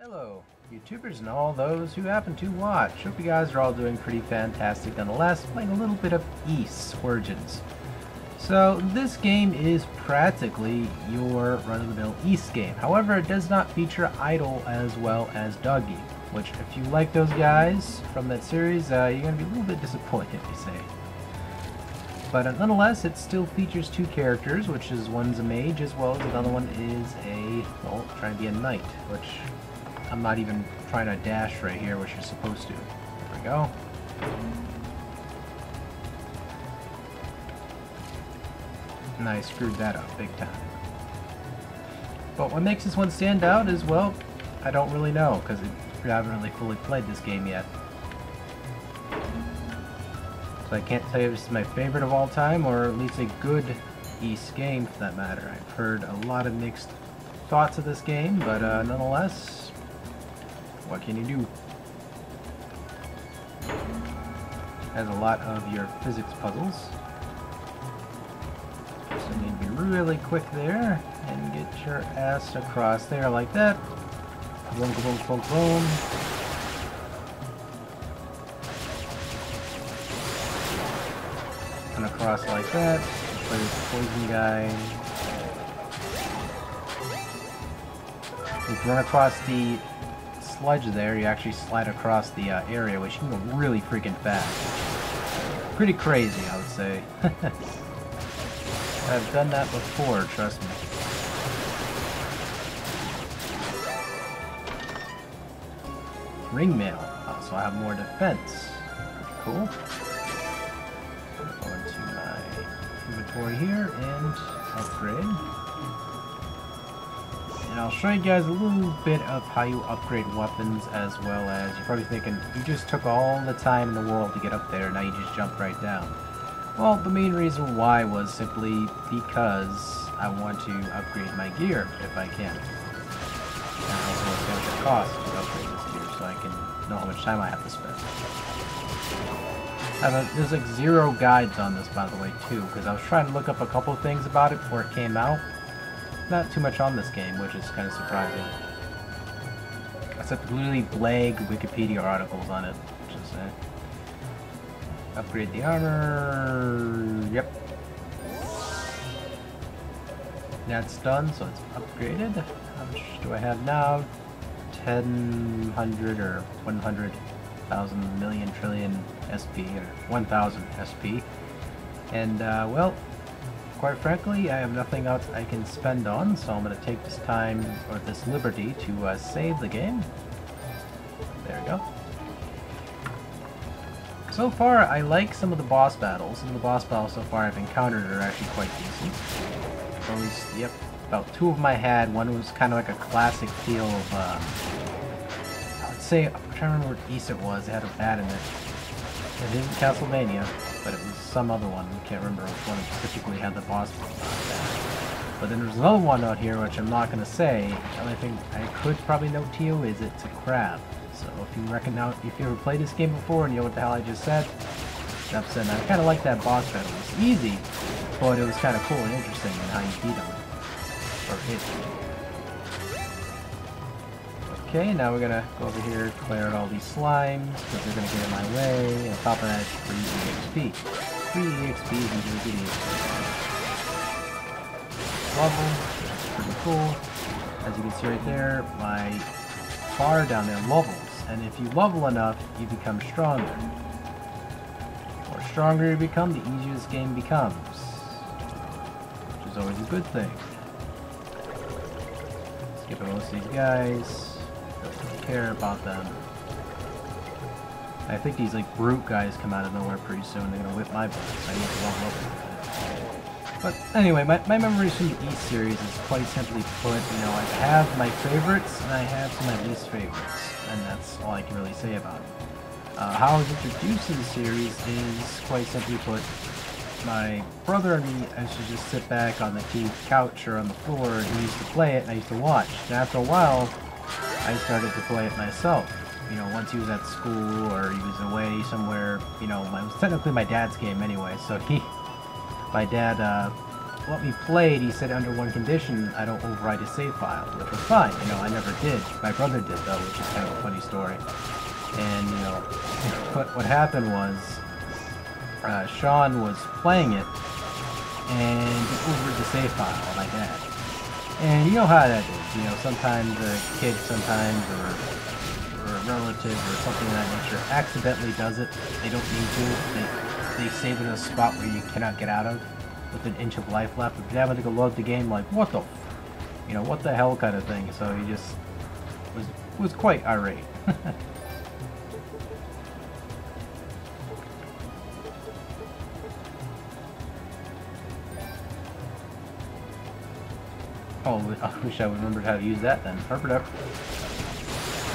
Hello, YouTubers and all those who happen to watch. Hope you guys are all doing pretty fantastic nonetheless, playing a little bit of Ys Origins. So this game is practically your run-of-the-mill Ys game. However, it does not feature Idle as well as Doggy, which if you like those guys from that series, you're going to be a little bit disappointed, you say. But nonetheless, it still features two characters, which is one's a mage as well as another one is well, trying to be a knight, which I'm not even trying to dash right here, which you're supposed to. There we go. And I screwed that up big time. But what makes this one stand out is, well, I don't really know, because I haven't really fully played this game yet. So I can't tell you if this is my favorite of all time, or at least a good Ys game for that matter. I've heard a lot of mixed thoughts of this game, but nonetheless, what can you do? Has a lot of your physics puzzles. So you need to be really quick there and get your ass across there like that. Boom, boom, boom, boom. And across like that. Play this poison guy. If you run across the sludge there, you actually slide across the area, which you can go really freaking fast. Pretty crazy, I would say. I've done that before, trust me. Ring mail. Oh, so I have more defense. Pretty cool. Go into my inventory here and upgrade. And I'll show you guys a little bit of how you upgrade weapons, as well as you're probably thinking, you just took all the time in the world to get up there, now you just jump right down. Well, the main reason why was simply because I want to upgrade my gear if I can. And also it's going to cost to upgrade this gear so I can know how much time I have to spend. There's like 0 guides on this, by the way, too, because I was trying to look up a couple of things about it before it came out. Not too much on this game, which is kind of surprising. Except literally blank Wikipedia articles on it. Just upgrade the armor. Yep. That's done, so it's upgraded. How much do I have now? 1000 or 100,000 million trillion SP, or 1000 SP. And well, quite frankly, I have nothing else I can spend on, so I'm going to take this time, or this liberty, to save the game. There we go. So far, I like some of the boss battles. Some of the boss battles so far I've encountered are actually quite decent. At least, yep, about 2 of them I had. One was kind of like a classic feel of, I would say, I'm trying to remember what Ys it was. It had a bat in it. It isn't Castlevania, but it was some other one. I can't remember which one specifically had the boss battle. But then there's another one out here, which I'm not going to say. The only thing I could probably note to you is it's a crab. So if you if you ever played this game before and you know what the hell I just said, enough said. I kind of like that boss battle. It was easy, but it was kind of cool and interesting in how you beat him. Or hit him. Okay, now we're gonna go over here, clear out all these slimes, because they're gonna get in my way. On top of that, it's free EXP. Free EXP is usually good EXP. Level, which is pretty cool. As you can see right there, my bar down there levels, and if you level enough, you become stronger. The more stronger you become, the easier this game becomes, which is always a good thing. Skipping most of these guys. Don't care about them. I think these like brute guys come out of nowhere pretty soon. They're gonna whip my butt. So I need to level up. But anyway, my memories from the Ys series is quite simply put, you know, I have my favorites and I have some of my least favorites, and that's all I can really say about it. How I was introduced to the series is quite simply put, my brother and me used to just sit back on the couch or on the floor, and he used to play it and I used to watch. And after a while, I started to play it myself. You know, once he was at school or he was away somewhere, you know, it was technically my dad's game anyway, so my dad let me play it, he said under one condition, I don't overwrite his save file, which was fine. You know, I never did. My brother did, though, which is kind of a funny story. And, you know, what happened was, Sean was playing it, and he overwrote the save file on my dad. And you know how that is. You know, sometimes a kid, or a relative, or something of that nature, accidentally does it. They don't mean to. They save it in a spot where you cannot get out of, with an inch of life left. If you happen to go load the game, like, what the, you know, what the hell kind of thing. So he just was quite irate. Oh, I wish I remembered how to use that then. But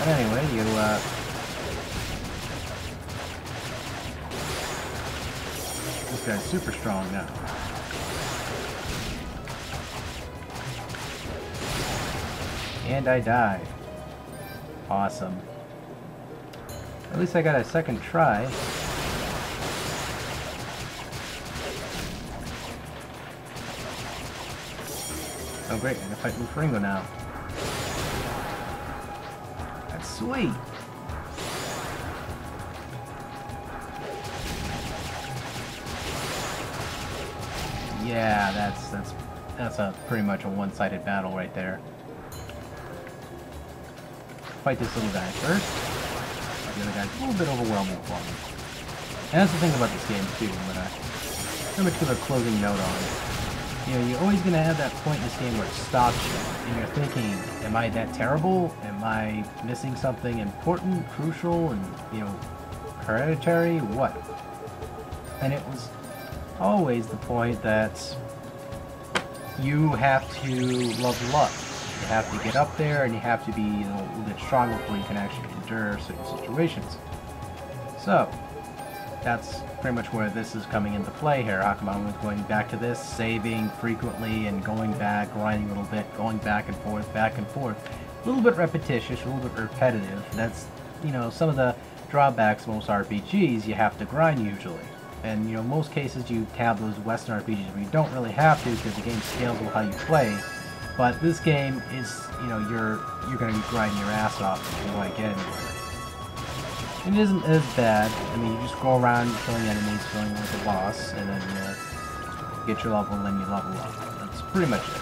anyway, you, this guy's super strong now. And I died. Awesome. At least I got a second try. Oh great, I can fight Lufaringo now. That's sweet! Yeah, that's a pretty much a one-sided battle right there. Fight this little guy first. The other guy's a little bit overwhelming for me. And that's the thing about this game too, but pretty much give a closing note on it. You know, you're always going to have that point in this game where it stops you, and you're thinking, am I that terrible? Am I missing something important, crucial, and, you know, hereditary? What? And it was always the point that you have to level up. You have to get up there, and you have to be, you know, a little bit stronger before you can actually endure certain situations. So, that's pretty much where this is coming into play here. Akamon was going back to this, saving frequently and going back, grinding a little bit, going back and forth, back and forth. A little bit repetitious, a little bit repetitive. That's, you know, some of the drawbacks of most RPGs. You have to grind usually. And, you know, most cases you have those Western RPGs where you don't really have to because the game scales with how you play. But this game is, you know, you're going to be grinding your ass off if you want to get anywhere. It isn't as bad. I mean, you just go around killing enemies, filling with the boss, and then get your level, and then you level up. That's pretty much it.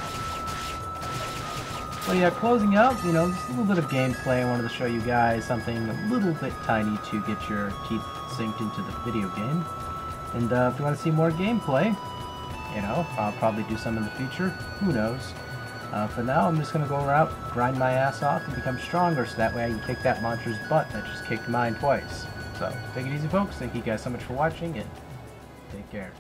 So yeah, closing out, you know, just a little bit of gameplay. I wanted to show you guys something a little bit tiny to get your teeth synced into the video game. And if you want to see more gameplay, you know, I'll probably do some in the future. Who knows? For now, I'm just going to go out, grind my ass off, and become stronger, so that way I can kick that monster's butt that just kicked mine twice. So, take it easy, folks. Thank you guys so much for watching, and take care.